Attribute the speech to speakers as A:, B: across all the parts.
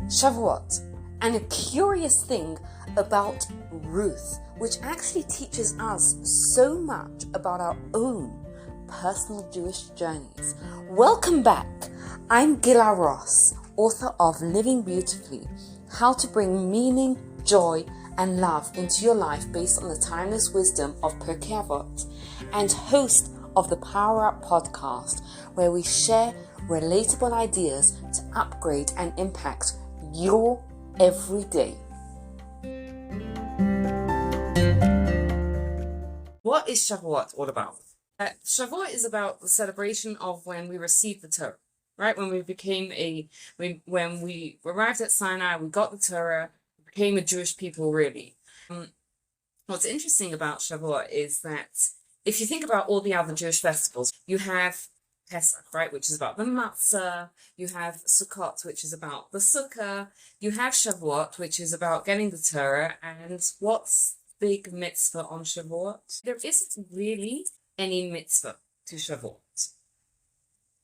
A: Shavuot, and a curious thing about Ruth, which actually teaches us so much about our own personal Jewish journeys. Welcome back. I'm Gila Ross, author of Living Beautifully, How to Bring Meaning, Joy, and Love into Your Life based on the timeless wisdom of Pirkei Avot, and host of the Power Up podcast, where we share relatable ideas to upgrade and impact your everyday. What is Shavuot all about? Shavuot is about the celebration of when we received the Torah, right? When we arrived at Sinai, we got the Torah, became a Jewish people, really. What's interesting about Shavuot is that if you think about all the other Jewish festivals, you have Pesach, right, which is about the matzah. You have Sukkot, which is about the sukkah. You have Shavuot, which is about getting the Torah. And what's the big mitzvah on Shavuot? There isn't really any mitzvah to Shavuot,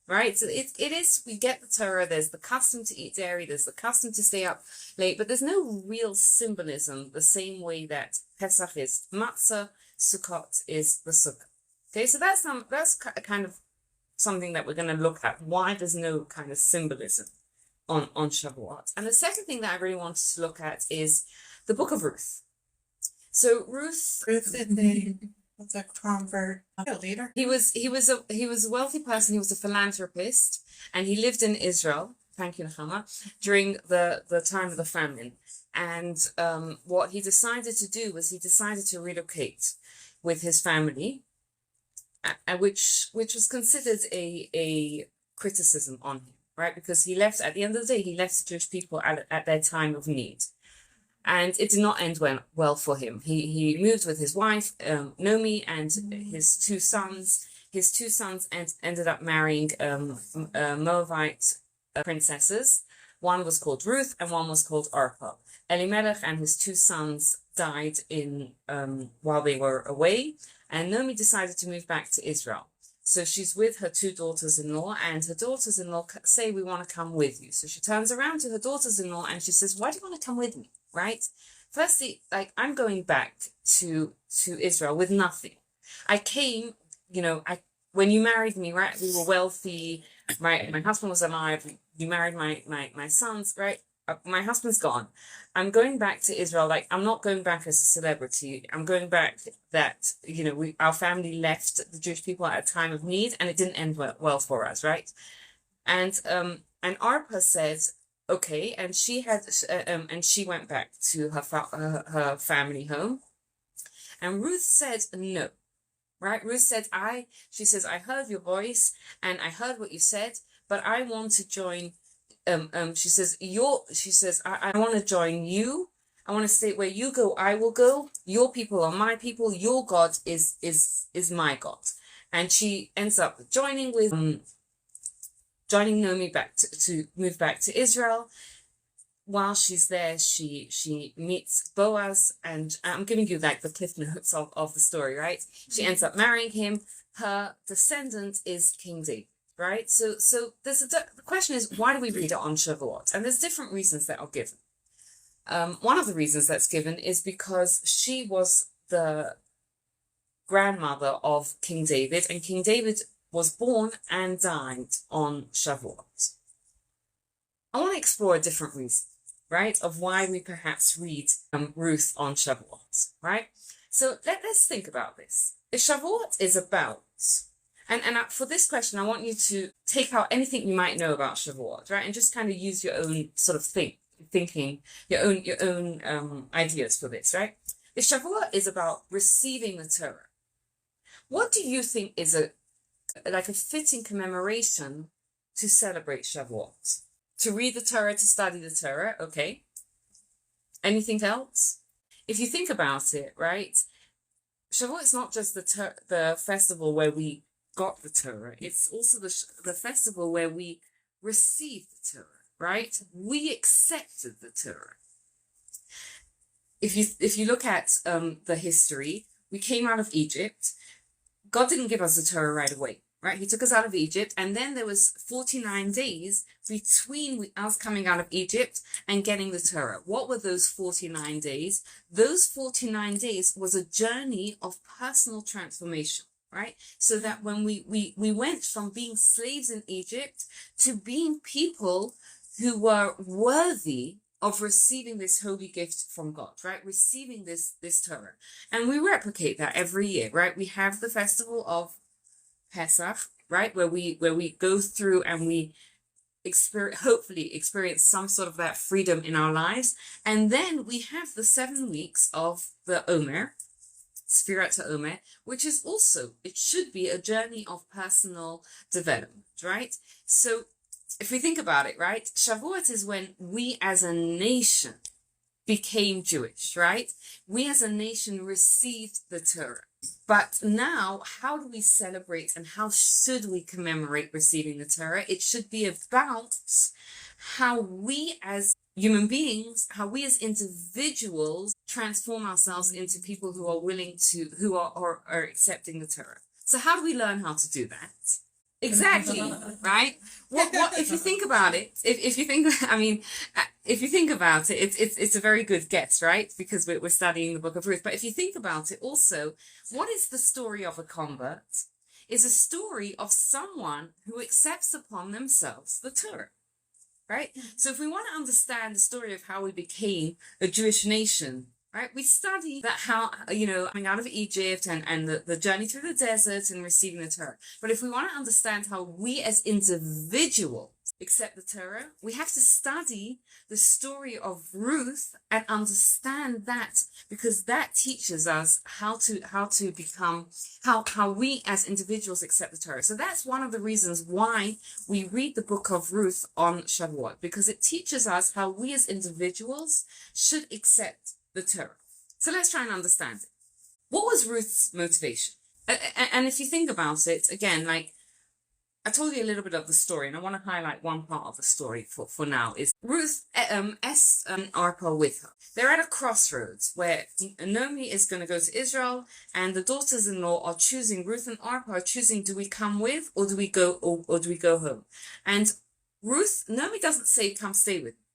A: right? So it is, we get the Torah, there's the custom to eat dairy, there's the custom to stay up late, but there's no real symbolism the same way that Pesach is matzah, Sukkot is the sukkah. Okay, so that's kind of something that we're going to look at, why there's no kind of symbolism on Shavuot. And the second thing that I really wanted to look at is the book of Ruth. So Ruth
B: Was a convert, a leader.
A: He was a wealthy person. He was a philanthropist, and he lived in Israel. Thank you, Nechama, during the time of the famine. And what he decided to do was he decided to relocate with his family, which was considered a criticism on him, right? Because he left, at the end of the day, he left the Jewish people at their time of need. And it did not end well for him. He moved with his wife, Nomi, and his two sons. His two sons ended up marrying Moabite princesses. One was called Ruth and one was called Orpah. Elimelech and his two sons died while they were away, and Nomi decided to move back to Israel. So she's with her two daughters-in-law, and her daughters-in-law say, "We want to come with you." So she turns around to her daughters-in-law and she says, "Why do you want to come with me?" Right? Firstly, I'm going back to Israel with nothing. I came, when you married me, right? We were wealthy. My husband was alive. You married my sons, right? My husband's gone. I'm going back to Israel. I'm not going back as a celebrity. I'm going back that, our family left the Jewish people at a time of need, and it didn't end well for us, right? And Arpa said, okay, and she went back to her family home, and Ruth said no, right? Ruth said, I heard your voice and I heard what you said, but I want to join. She says, I want to join you. I want to stay where you go. I will go. Your people are my people. Your God is my God. And she ends up joining Nomi back to move back to Israel. While she's there, she meets Boaz, and I'm giving you the cliff notes of the story, right? She ends up marrying him. Her descendant is King David. Right, so the question is, why do we read it on Shavuot? And there's different reasons that are given. One of the reasons that's given is because she was the grandmother of King David, and King David was born and died on Shavuot. I want to explore a different reason, right, of why we perhaps read Ruth on Shavuot, right? So let's think about this. If Shavuot is about... And for this question, I want you to take out anything you might know about Shavuot, right? And just kind of use your own sort of thinking, your own ideas for this, right? If Shavuot is about receiving the Torah, what do you think is a fitting commemoration to celebrate Shavuot? To read the Torah, to study the Torah, okay. Anything else? If you think about it, right? Shavuot is not just the festival where we got the Torah. It's also the festival where we received the Torah, right? We accepted the Torah. If you look at the history, we came out of Egypt. God didn't give us the Torah right away. right? He took us out of Egypt, and then there was 49 days between us coming out of Egypt and getting the Torah. What were those 49 days? Those 49 days was a journey of personal transformation, right? So that when we went from being slaves in Egypt to being people who were worthy of receiving this holy gift from God, right? Receiving this Torah. And we replicate that every year, right? We have the festival of Pesach, right? Where we go through and we hopefully experience some sort of that freedom in our lives. And then we have the 7 weeks of the Omer, Sfirat Omer, which is also, it should be a journey of personal development, right? So if we think about it, right, Shavuot is when we as a nation became Jewish, right? We as a nation received the Torah. But now, how do we celebrate and how should we commemorate receiving the Torah? It should be about how we as human beings, how we as individuals transform ourselves into people who are willing to, who are accepting the Torah. So how do we learn how to do that? Exactly, right? What if you think about it? If you think, I mean, if you think about it, it's a very good guess, right? Because we're studying the book of Ruth. But if you think about it, also, what is the story of a convert? Is a story of someone who accepts upon themselves the Torah, right? So if we want to understand the story of how we became a Jewish nation, right? We study that how, coming out of Egypt and the journey through the desert and receiving the Torah. But if we want to understand how we as individuals accept the Torah, we have to study the story of Ruth and understand that, because that teaches us how to become, how we as individuals accept the Torah. So that's one of the reasons why we read the book of Ruth on Shavuot, because it teaches us how we as individuals should accept the Torah. So let's try and understand it. What was Ruth's motivation? And if you think about it, again, like I told you a little bit of the story, and I want to highlight one part of the story for now, is Ruth asked Orpah with her. They're at a crossroads where Naomi is going to go to Israel, and the daughters-in-law are choosing, Ruth and Orpah are choosing, do we come with or do we go or do we go home? And Naomi doesn't say, come stay with me,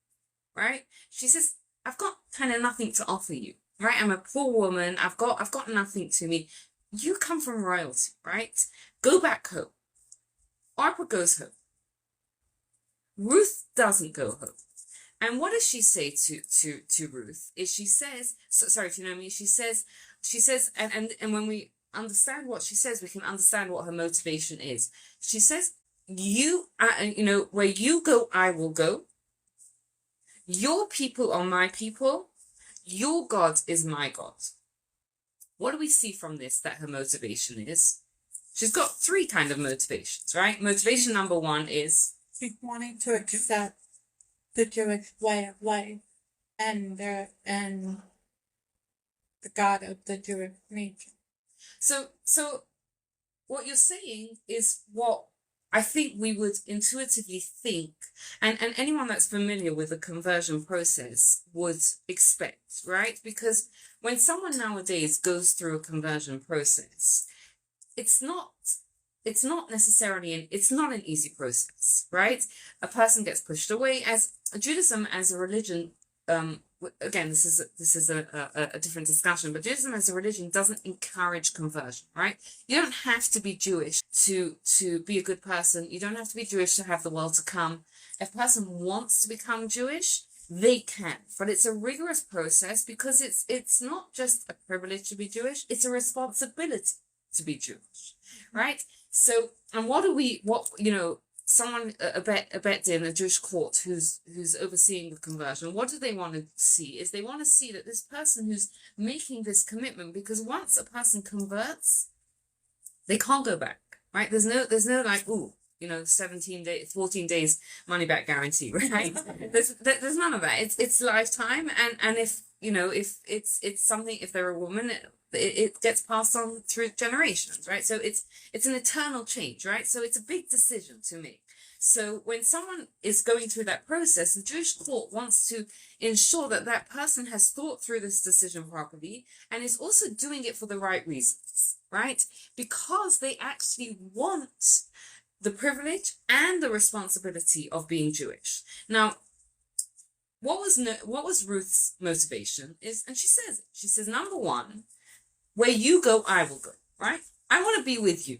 A: right? She says, I've got kind of nothing to offer you, right? I'm a poor woman. I've got nothing to me. You come from royalty, right? Go back home. Orpah goes home. Ruth doesn't go home. And what does she say to Ruth? Is she says, sorry, if you know me, she says, and when we understand what she says, we can understand what her motivation is. She says, where you go, I will go. Your people are my people. Your God is my God. What do we see from this that her motivation is? She's got 3 kind of motivations, right? Motivation number 1 is
B: she's wanting to accept the Jewish way of life and the God of the Jewish nation.
A: So what you're saying is what I think we would intuitively think, and anyone that's familiar with the conversion process would expect, right? Because when someone nowadays goes through a conversion process, it's not necessarily it's not an easy process, right? A person gets pushed away. As Judaism as a religion, again, this is a different discussion, but Judaism as a religion doesn't encourage conversion, right? You don't have to be Jewish to be a good person. You don't have to be Jewish to have the world to come. If a person wants to become Jewish, they can, but it's a rigorous process because it's not just a privilege to be Jewish, it's a responsibility to be Jewish, right? So, and someone, a bet din, a Jewish court who's overseeing the conversion, what do they want to see? Is they want to see that this person who's making this commitment, because once a person converts, they can't go back, right? There's no like, 17 days, 14 days money back guarantee, right? there's none of that. It's lifetime, and if it's something, if they're a woman, it gets passed on through generations, right? So it's an eternal change, right? So it's a big decision to make. So when someone is going through that process, the Jewish court wants to ensure that that person has thought through this decision properly and is also doing it for the right reasons, right? Because they actually want the privilege and the responsibility of being Jewish. Now, what was Ruth's motivation is, and she says, number one, where you go, I will go, right? I want to be with you,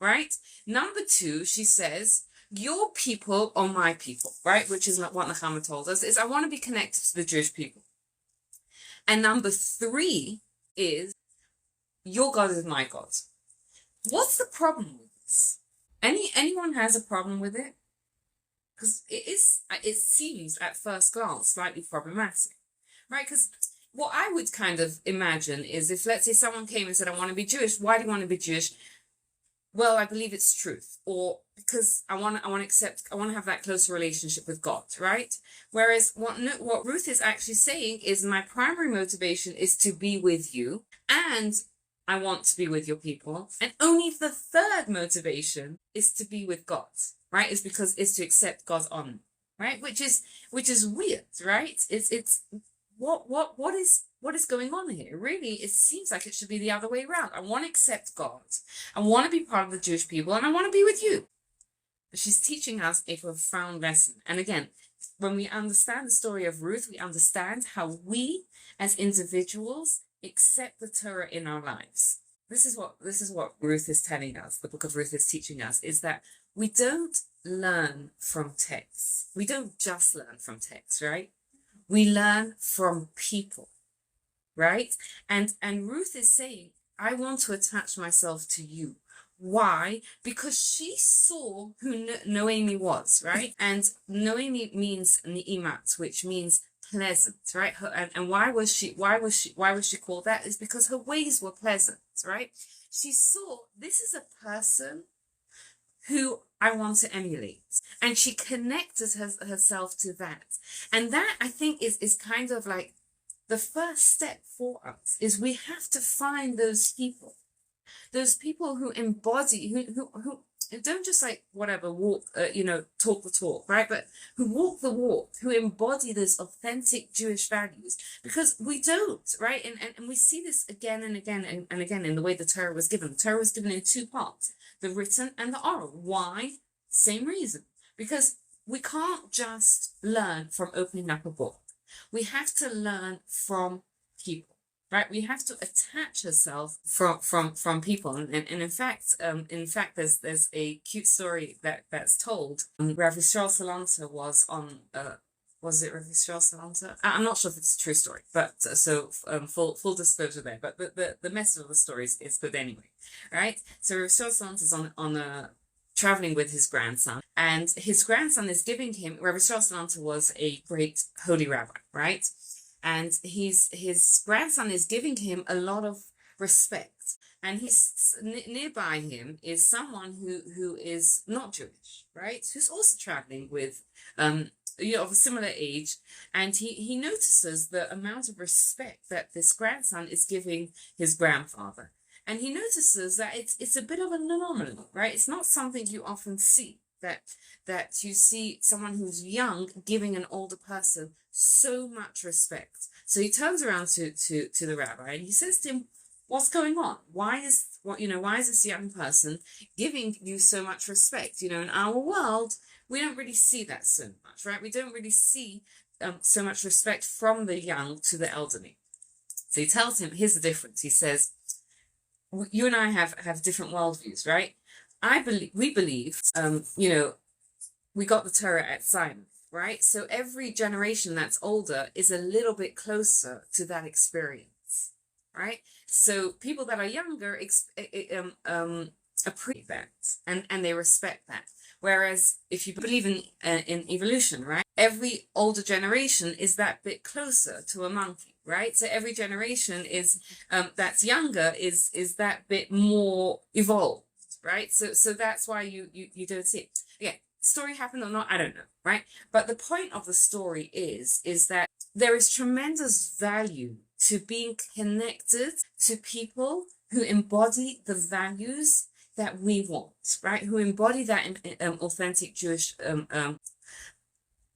A: right? Number two, she says, your people are my people, right? Which is what Nehemiah told us, is I want to be connected to the Jewish people. And number three is, your God is my God. What's the problem with this? Anyone has a problem with it? Because it seems at first glance slightly problematic, right? Because what I would kind of imagine is if, let's say, someone came and said, I want to be Jewish. Why do you want to be Jewish? Well, I believe it's truth, or because I want to have that closer relationship with God, right? Whereas what Ruth is actually saying is, my primary motivation is to be with you, and I want to be with your people, and only the third motivation is to be with God, right? It's because it's to accept God's honor, right? Which is weird, right? It's what is going on here? Really, it seems like it should be the other way around. I want to accept God, I want to be part of the Jewish people, and I want to be with you. She's teaching us a profound lesson. And again, when we understand the story of Ruth, we understand how we as individuals accept the Torah in our lives. This is what Ruth is telling us, the book of Ruth is teaching us, is that we don't learn from texts. We don't just learn from texts, right? We learn from people, right? And Ruth is saying, I want to attach myself to you. Why? Because she saw who Noemi was, right? And Noemi means ni'imat, which means pleasant, right? And why was she called that? Is because her ways were pleasant, right? She saw, this is a person who I want to emulate. And she connected herself to that. And that, I think, is kind of like the first step for us, is we have to find those people who embody, who don't just like whatever walk, talk the talk, right? But who walk the walk, who embody those authentic Jewish values, because we don't, right? And we see this again and again and again in the way the Torah was given. The Torah was given in two parts, the written and the oral. Why? Same reason. Because we can't just learn from opening up a book. We have to learn from people. Right, we have to attach ourselves from people, and in fact, there's a cute story that's told. Rav Yisrael Salanta was on. Was it Rav Yisrael Salanta? I'm not sure if it's a true story, but full disclosure there. But the message of the story is good anyway, right? So Rav Yisrael Salanta is on traveling with his grandson, and his grandson is giving him. Rav Yisrael Salanta was a great holy rabbi, right? And his grandson is giving him a lot of respect. And he's nearby him is someone who is not Jewish, right? Who's also traveling with, of a similar age. And he notices the amount of respect that this grandson is giving his grandfather. And he notices that it's a bit of an anomaly, right? It's not something you often see. That you see someone who's young giving an older person so much respect. So he turns around to the rabbi and he says to him, what's going on? Why is this young person giving you so much respect? In our world, we don't really see that so much, right? We don't really see so much respect from the young to the elderly. So he tells him, here's the difference. He says, you and I have different worldviews, right? We believe, we got the Torah at Sinai, right? So every generation that's older is a little bit closer to that experience, right? So people that are younger appreciate that and they respect that. Whereas if you believe in evolution, right? Every older generation is that bit closer to a monkey, right? So every generation is that's younger is that bit more evolved. Right, so that's why you don't see it. Yeah, story happened or not, I don't know, right? But the point of the story is that there is tremendous value to being connected to people who embody the values that we want, right? Who embody that authentic Jewish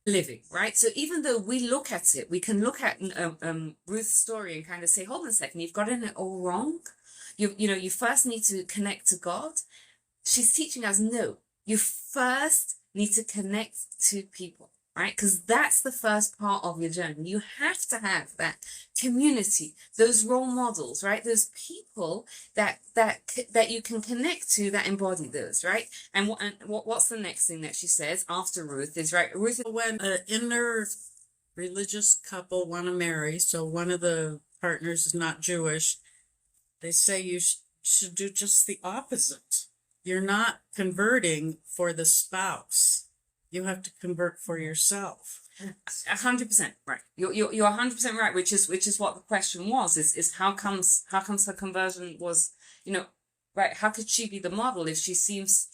A: living, right? So even though we look at it, we can look at Ruth's story and kind of say, hold on a second, you've gotten it all wrong. You first need to connect to God. She's teaching us, no, you first need to connect to people, right? Because that's the first part of your journey. You have to have that community, those role models, right? Those people that you can connect to that embody those, right? And what's the next thing that she says after Ruth is, right? Ruth,
C: when in their religious couple want to marry, so one of the partners is not Jewish, they say you should do just the opposite. You're not converting for the spouse. You have to convert for yourself.
A: 100% right. You're 100% right, which is what the question was, is how comes her conversion was, right? How could she be the model if she seems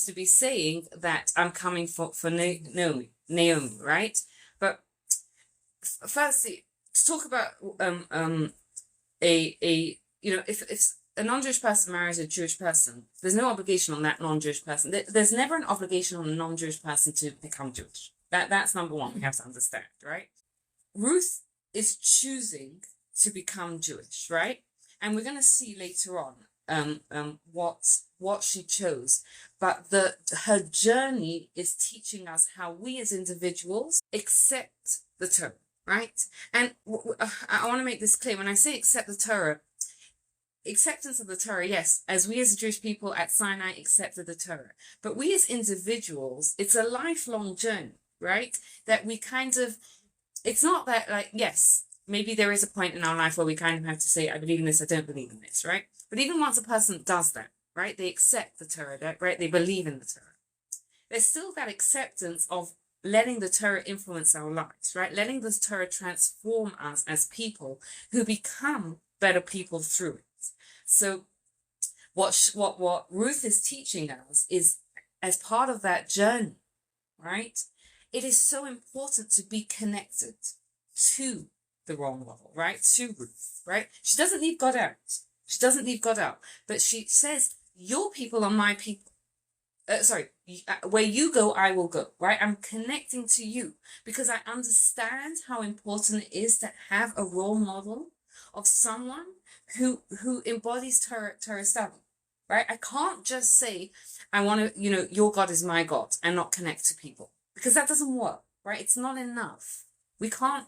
A: to be saying that I'm coming for Naomi, right? But firstly, to talk about if a non-Jewish person marries a Jewish person, there's no obligation on that non-Jewish person. There's never an obligation on a non-Jewish person to become Jewish. That's number one we have to understand, right? Ruth is choosing to become Jewish, right? And we're going to see later on what she chose. But her journey is teaching us how we as individuals accept the Torah, right? And I want to make this clear. When I say accept the Torah, acceptance of the Torah, yes, as we as Jewish people at Sinai accepted the Torah. But we as individuals, it's a lifelong journey, right? That we kind of, it's not that like, yes, maybe there is a point in our life where we kind of have to say, I believe in this, I don't believe in this, right? But even once a person does that, right, they accept the Torah, right? They believe in the Torah. There's still that acceptance of letting the Torah influence our lives, right? Letting the Torah transform us as people who become better people through it. So what Ruth is teaching us is, as part of that journey, right? It is so important to be connected to the role model, right? To Ruth, right? She doesn't leave God out. She doesn't leave God out. But she says, your people are my people. Where you go, I will go, right? I'm connecting to you because I understand how important it is to have a role model of someone who embodies Torah study, right? I can't just say, I want to, your God is my God and not connect to people because that doesn't work, right? It's not enough. We can't,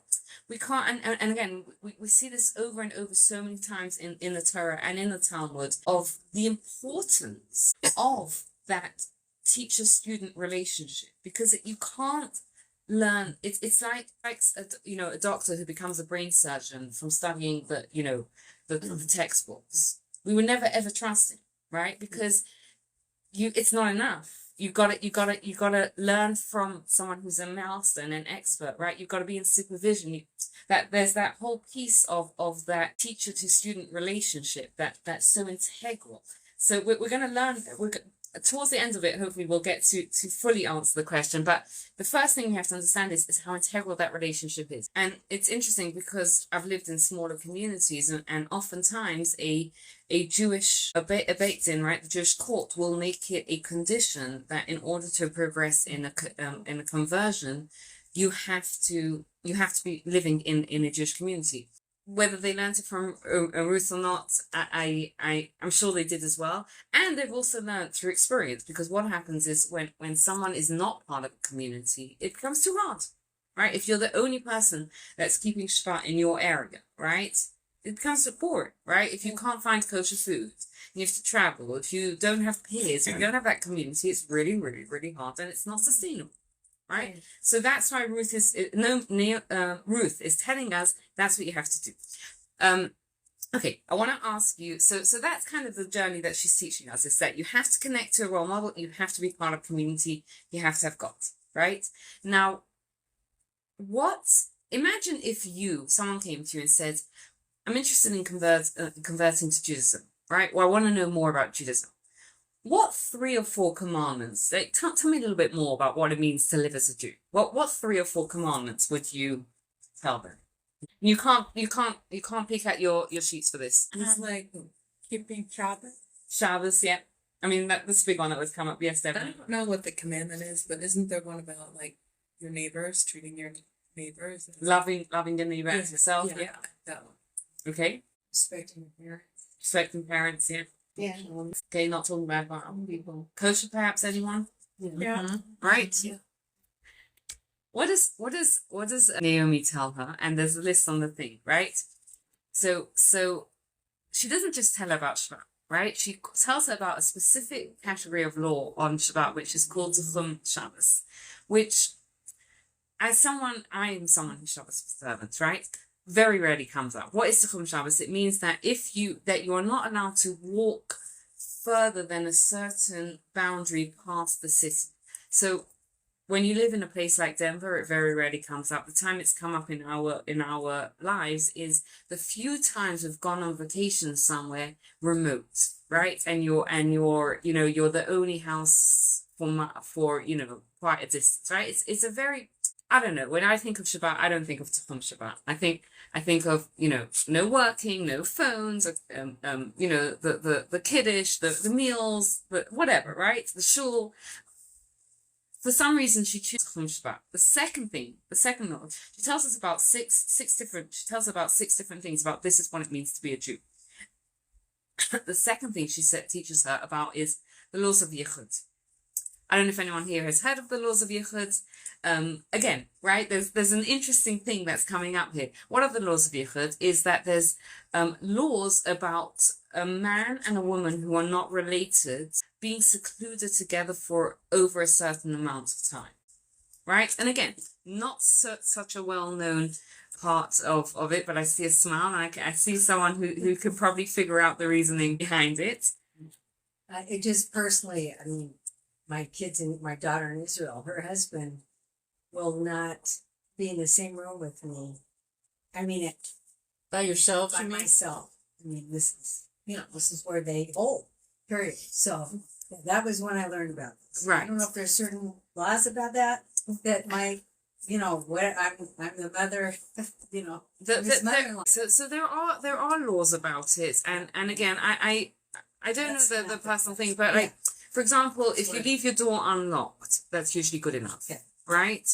A: and again, we see this over and over so many times in the Torah and in the Talmud of the importance of that teacher-student relationship because you can't learn. It's like a doctor who becomes a brain surgeon from studying the textbooks. We would never ever trust him, right? Because it's not enough. You gotta learn from someone who's a master and an expert, right? You've got to be in supervision. There's that whole piece of that teacher to student relationship that's so integral. So we're going to learn. Towards the end of it, hopefully we'll get to fully answer the question. But the first thing you have to understand is how integral that relationship is. And it's interesting because I've lived in smaller communities and oftentimes a Jewish, a Beit Din, right, the Jewish court will make it a condition that in order to progress in a conversion, you have to be living in a Jewish community. Whether they learned it from Ruth or not, I'm sure they did as well. And they've also learned through experience, because what happens is when someone is not part of a community, it becomes too hard, right? If you're the only person that's keeping Shabbat in your area, right? It becomes boring, right? If you can't find kosher food, you have to travel, if you don't have peers, if you don't have that community, it's really, really, really hard and it's not sustainable. Right, so that's why Ruth is telling us that's what you have to do. Okay, I want to ask you. So that's kind of the journey that she's teaching us, is that you have to connect to a role model, you have to be part of a community, you have to have God. Right now, imagine if someone came to you and said, "I'm interested in converting to Judaism." Right, well, I want to know more about Judaism. What 3 or 4 commandments? Tell me a little bit more about what it means to live as a Jew. What 3 or 4 commandments would you tell them? You can't pick out your sheets for this.
B: It's like keeping Shabbos.
A: Shabbos, yeah. I mean, that's a big one that was come up
B: I
A: yesterday.
B: don't know what the commandment is, but isn't there one about like your neighbors, treating your neighbors?
A: Loving your neighbor as yourself. Yeah.
B: That one.
A: Okay.
B: Respecting your parents.
A: Respecting parents. Yeah.
B: Yeah.
A: Okay. Not talking bad about other people. Kosher, perhaps anyone.
B: Yeah.
A: Right.
B: Yeah.
A: What does Naomi tell her? And there's a list on the thing, right? So she doesn't just tell her about Shabbat, right? She tells her about a specific category of law on Shabbat, which is called Tichum Shabbos, which, I am someone who Shabbos observant, right? Very rarely comes up. What is Tichum Shabbos? It means that you are not allowed to walk further than a certain boundary past the city. So when you live in a place like Denver, it very rarely comes up. The time it's come up in our lives is the few times we've gone on vacation somewhere remote, right? And you're the only house for quite a distance, right? It's a very, I don't know. When I think of Shabbat, I don't think of Tichum Shabbat. I think of no working, no phones, the kiddush, the meals, the whatever, right? The shul. For some reason, she chooses Tichum Shabbat. The second note, she tells us about six different things about this is what it means to be a Jew. The second thing she teaches her about is the laws of Yichud. I don't know if anyone here has heard of the laws of Yichud. Again, right, there's an interesting thing that's coming up here. One of the laws of Yichud is that there's laws about a man and a woman who are not related being secluded together for over a certain amount of time, right? And again, not such a well-known part of it, but I see a smile, and I see someone who could probably figure out the reasoning behind it.
D: It just personally, I mean, my daughter in Israel, her husband will not be in the same room with me. I mean, it
C: By yourself,
D: by
C: you mean?
D: myself. I mean, this is where they hold. Period. So that was when I learned about this.
A: Right.
D: I don't know if there's certain laws about that might, what I'm the mother, his mother-in-law.
A: So there are laws about it, and again, I don't know the personal thing, but like, for example, if you leave your door unlocked, that's usually good enough, right?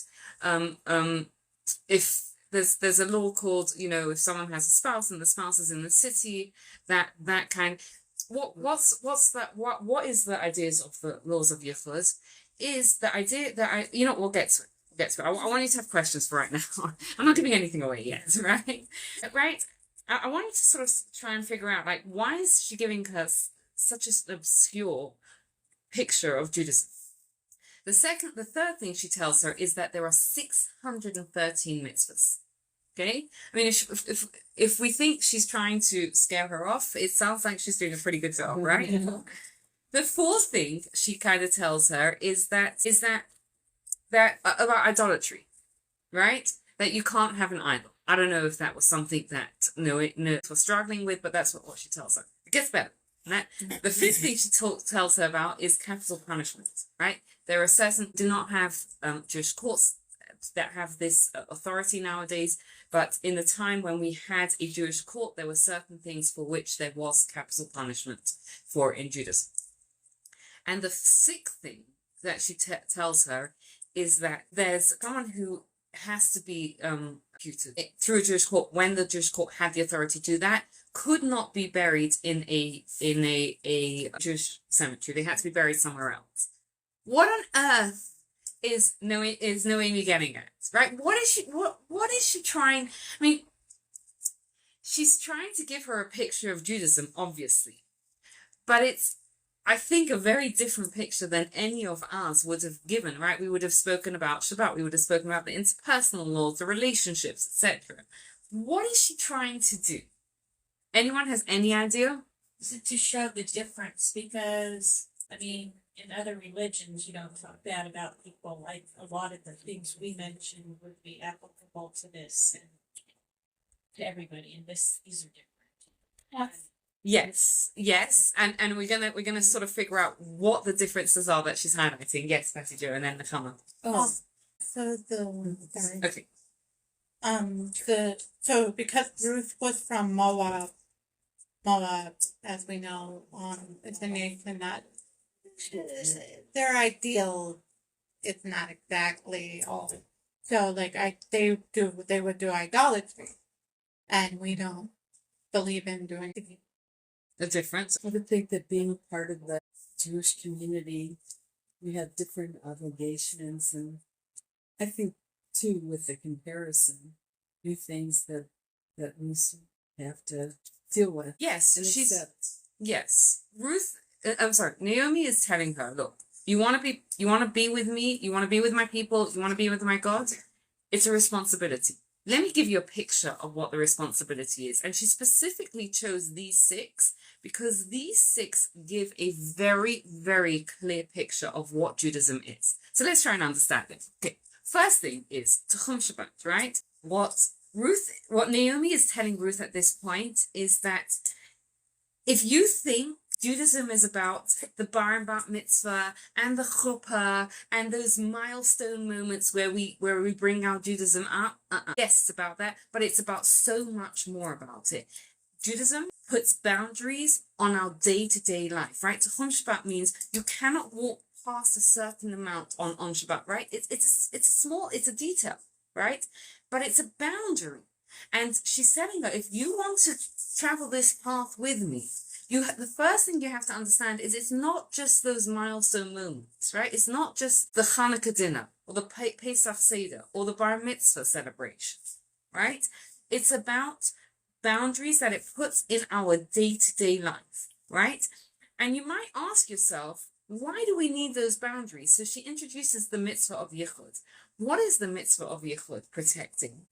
A: If there's a law called, if someone has a spouse and the spouse is in the city, that kind. What is the ideas of the laws of Yichud? Is the idea that we'll get to it. I want you to have questions for right now. I'm not giving anything away yet, right? Right. I want you to sort of try and figure out, like, why is she giving us such an obscure picture of Judaism? The third thing she tells her is that there are 613 mitzvahs. Okay, I mean, if we think she's trying to scare her off, it sounds like she's doing a pretty good job, right? The fourth thing she kind of tells her is that about idolatry, right? That you can't have an idol. I don't know if that was something that Noah was struggling with, but that's what she tells her. It gets better. Right? The fifth thing she tells her about is capital punishment, right? There are certain, do not have Jewish courts that have this authority nowadays, but in the time when we had a Jewish court, there were certain things for which there was capital punishment for in Judaism. And the sixth thing that she tells her is that there's someone who has to be executed through a Jewish court when the Jewish court had the authority to do that, could not be buried in a Jewish cemetery. They had to be buried somewhere else. What on earth is Noemi getting at? Right? What is she trying? I mean, she's trying to give her a picture of Judaism, obviously, but it's, I think, a very different picture than any of us would have given, right? We would have spoken about Shabbat, we would have spoken about the interpersonal laws, the relationships, etc. What is she trying to do? Anyone has any idea?
E: Is it to show the difference? Because, I mean, in other religions, you don't talk bad about people. Like, a lot of the things we mentioned would be applicable to this and to everybody, and these are different.
A: Yes, and we're gonna sort of figure out what the differences are that she's highlighting. Yes, Patty Jo, and then the comment.
B: So sorry.
A: Okay.
B: So because Ruth was from Moab, as we know, it's a nation that their ideal is not exactly all. So like they would do idolatry, and we don't believe in doing.
A: The difference.
C: I would think that being a part of the Jewish community, we have different obligations, and I think too with the comparison, new things that we have to deal with.
A: Yes,
C: And
A: she's
C: accept.
A: yes. Ruth, I'm sorry. Naomi is telling her, look, you want to be with me, you want to be with my people, you want to be with my God. It's a responsibility. Let me give you a picture of what the responsibility is. And she specifically chose these 6 because these 6 give a very, very clear picture of what Judaism is. So let's try and understand it. Okay. First thing is Tchum Shabbat, right? What Naomi is telling Ruth at this point is that if you think Judaism is about the bar and bat mitzvah and the chuppah and those milestone moments where we bring our Judaism up, yes, it's about that, but it's about so much more about it. Judaism puts boundaries on our day-to-day life, right? Tchum Shabbat means you cannot walk past a certain amount on Shabbat, right? It's a detail, right? But it's a boundary. And she's telling her, if you want to travel this path with me, the first thing you have to understand is it's not just those milestone moments, right? It's not just the Hanukkah dinner or the Pesach Seder or the Bar Mitzvah celebration, right? It's about boundaries that it puts in our day-to-day life, right? And you might ask yourself, why do we need those boundaries? So she introduces the mitzvah of Yichud. What is the mitzvah of Yichud protecting?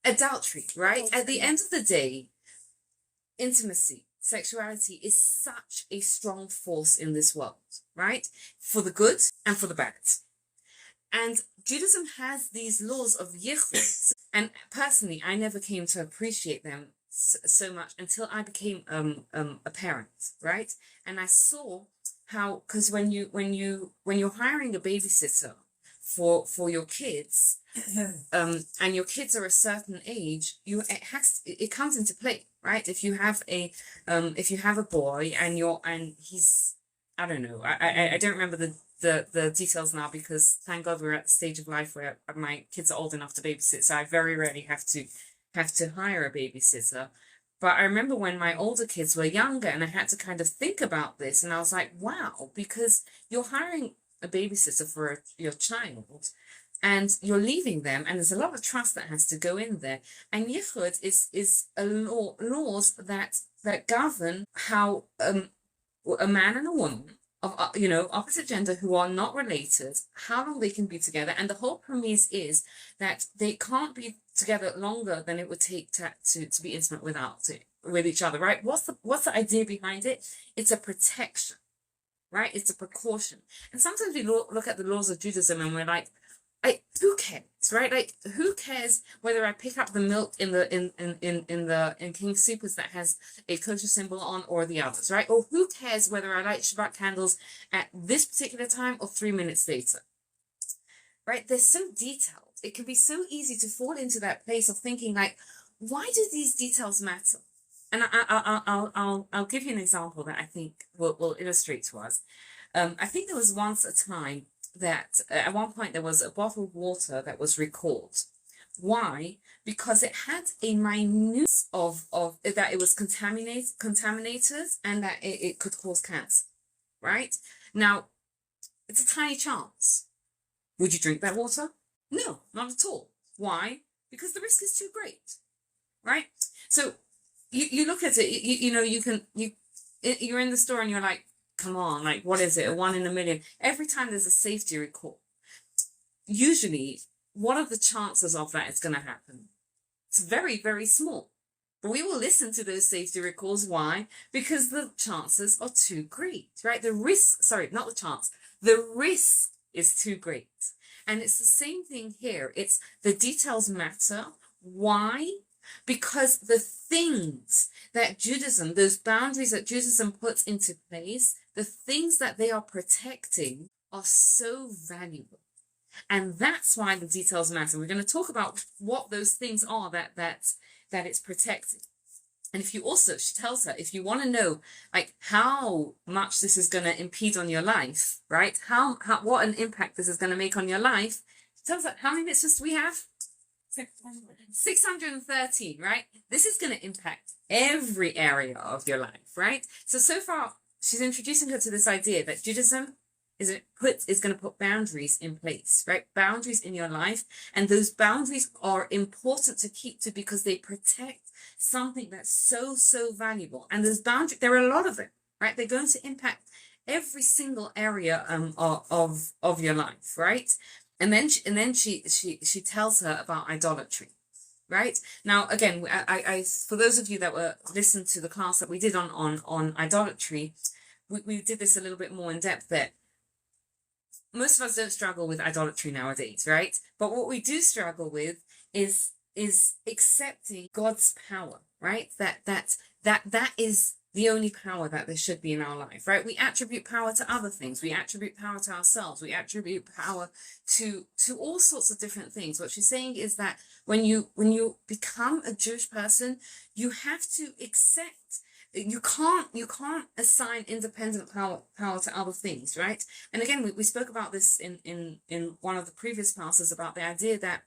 A: Adultery, right? At the end of the day, intimacy, sexuality is such a strong force in this world, right? For the good and for the bad. And Judaism has these laws of yichud. And personally, I never came to appreciate them so much until I became a parent, right? And I saw how, because when you're hiring a babysitter for your kids, and your kids are a certain age, it comes into play, right? If you have a boy and he's, I don't know, I don't remember the details now, because thank God we're at the stage of life where my kids are old enough to babysit, so I very rarely have to hire a babysitter. But I remember when my older kids were younger and I had to kind of think about this, and I was like, wow, because you're hiring a babysitter for your child and you're leaving them, and there's a lot of trust that has to go in there. And yichud is a laws that govern how a man and a woman of opposite gender who are not related, how long they can be together. And the whole premise is that they can't be together longer than it would take to be intimate with each other, right? What's the idea behind it? It's a protection, right? It's a precaution. And sometimes we look at the laws of Judaism and we're like, who cares, right? Like, who cares whether I pick up the milk in King Soopers that has a kosher symbol on, or the others, right? Or who cares whether I light Shabbat candles at this particular time or 3 minutes later, right? They're so detailed. It can be so easy to fall into that place of thinking like, why do these details matter? And I'll give you an example that I think will illustrate to us. I think there was once a time that at one point there was a bottle of water that was recalled. Why? Because it had a minute of that it was contaminated and that it could cause cancer, right? Now, it's a tiny chance. Would you drink that water? No, not at all. Why? Because the risk is too great, right? So you look at it, you're in the store and you're like, come on, like, what is it? A 1 in a million. Every time there's a safety recall, usually, what are the chances of that is going to happen? It's very, very small. But we will listen to those safety recalls. Why? Because the chances are too great, right? The risk is too great. And it's the same thing here. It's the details matter. Why? Because the things that Judaism, those boundaries that Judaism puts into place, the things that they are protecting are so valuable. And that's why the details matter. We're going to talk about what those things are that it's protecting. And if you also, she tells her, if you want to know like how much this is going to impede on your life, right? What an impact this is going to make on your life. She tells her, how many mitzvahs do we have? 613, right? This is going to impact every area of your life, right? So far, she's introducing her to this idea that Judaism is going to put boundaries in place, right? Boundaries in your life. And those boundaries are important to keep to because they protect something that's so, so valuable. And those boundaries, there are a lot of them, right? They're going to impact every single area of your life, right? And then she tells her about idolatry, right? Now, again, I for those of you that were listened to the class that we did on idolatry, we did this a little bit more in depth there. Most of us don't struggle with idolatry nowadays, right? But what we do struggle with is accepting God's power, right? That is the only power that there should be in our life, right? We attribute power to other things. We attribute power to ourselves. We attribute power to all sorts of different things. What she's saying is that when you become a Jewish person, you have to accept. You can't assign independent power to other things, right? And again, we spoke about this in one of the previous classes about the idea that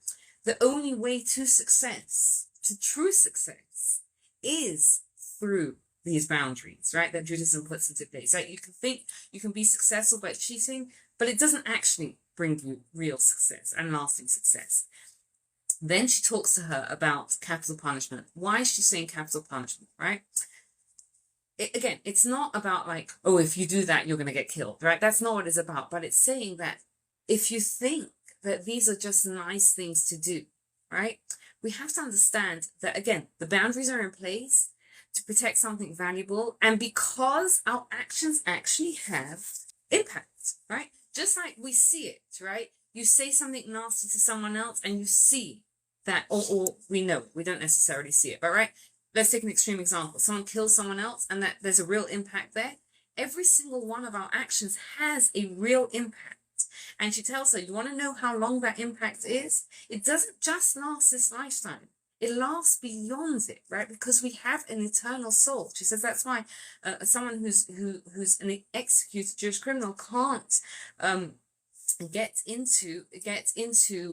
A: the only way to success, to true success, is through these boundaries, right? That Judaism puts into place. Right? You can think you can be successful by cheating, but it doesn't actually bring you real success and lasting success. Then she talks to her about capital punishment. Why is she saying capital punishment, right? Again, it's not about like, oh, if you do that, you're going to get killed, right? That's not what it's about. But it's saying that if you think that these are just nice things to do, right? We have to understand that, again, the boundaries are in place to protect something valuable. And because our actions actually have impact, right? Just like we see it, right? You say something nasty to someone else and you see that, or we know, we don't necessarily see it, but right? Let's take an extreme example. Someone kills someone else and that there's a real impact there. Every single one of our actions has a real impact. And she tells her, you want to know how long that impact is? It doesn't just last this lifetime. It lasts beyond it, right? Because we have an eternal soul. She says that's why someone who's an executed Jewish criminal can't get into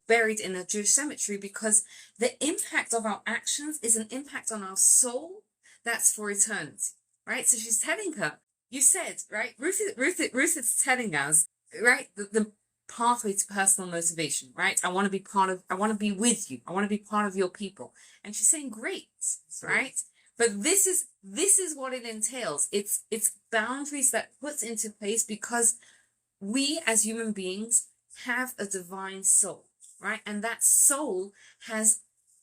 A: buried in a Jewish cemetery, because the impact of our actions is an impact on our soul that's for eternity, right? So she's telling her, you said, right? Ruth is telling us, right, the pathway to personal motivation, right? I want to be with you. I want to be part of your people. And she's saying, great, right? But this is what it entails. It's boundaries that puts into place because we as human beings have a divine soul, right? And that soul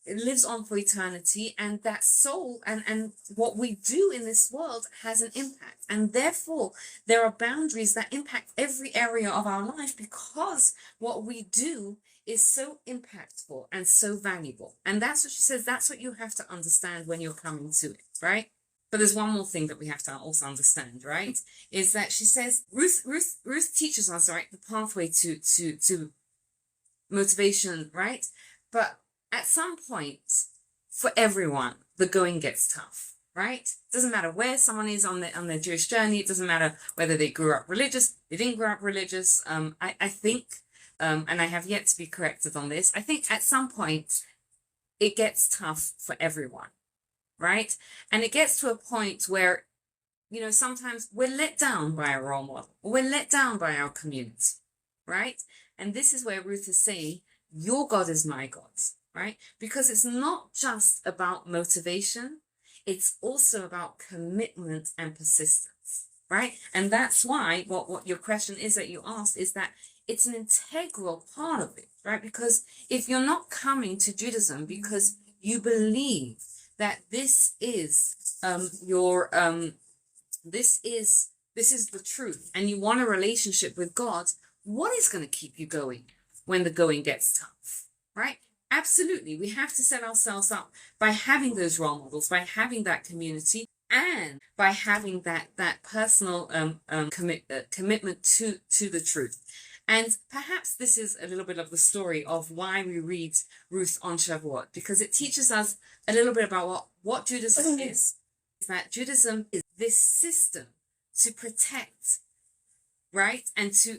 A: lives on for eternity, and that soul and what we do in this world has an impact. And therefore, there are boundaries that impact every area of our life because what we do is so impactful and so valuable. And that's what she says, that's what you have to understand when you're coming to it, right? But there's one more thing that we have to also understand, right? Is that she says Ruth teaches us, right, the pathway to motivation, right? But at some point, for everyone, the going gets tough, right? It doesn't matter where someone is on their Jewish journey. It doesn't matter whether they grew up religious, they didn't grow up religious. I think, and I have yet to be corrected on this, I think at some point it gets tough for everyone. Right? And it gets to a point where, sometimes we're let down by a role model. We're let down by our community, right? And this is where Ruth is saying, your God is my God, right? Because it's not just about motivation. It's also about commitment and persistence, right? And that's why what your question is that you asked is that it's an integral part of it, right? Because if you're not coming to Judaism because you believe that this is this is the truth, and you want a relationship with God, what is going to keep you going when the going gets tough, right? Absolutely, we have to set ourselves up by having those role models, by having that community, and by having that personal commitment to the truth. And perhaps this is a little bit of the story of why we read Ruth on Shavuot, because it teaches us a little bit about what Judaism is, that Judaism is this system to protect, right, and to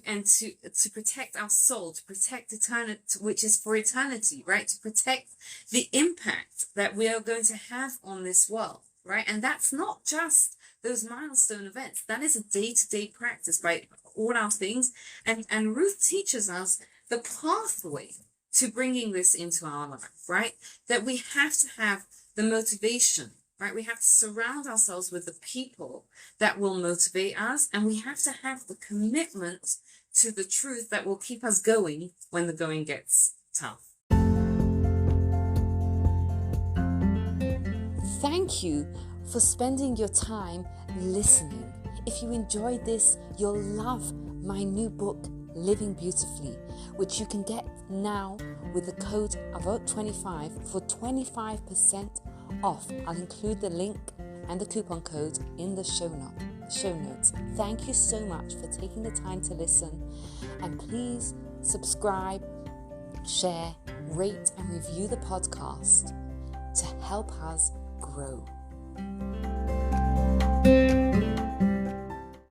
A: protect our soul, to protect eternity, which is for eternity, right, to protect the impact that we are going to have on this world, right, and that's not just those milestone events. That is a day-to-day practice by all our things, and Ruth teaches us the pathway to bringing this into our life, right? That we have to have the motivation, right? We have to surround ourselves with the people that will motivate us, and we have to have the commitment to the truth that will keep us going when the going gets tough. Thank you for spending your time listening. If you enjoyed this, you'll love my new book, Living Beautifully, which you can get now with the code AVOTE25 for 25% off. I'll include the link and the coupon code in the show notes. Thank you so much for taking the time to listen, and please subscribe, share, rate and review the podcast to help us grow.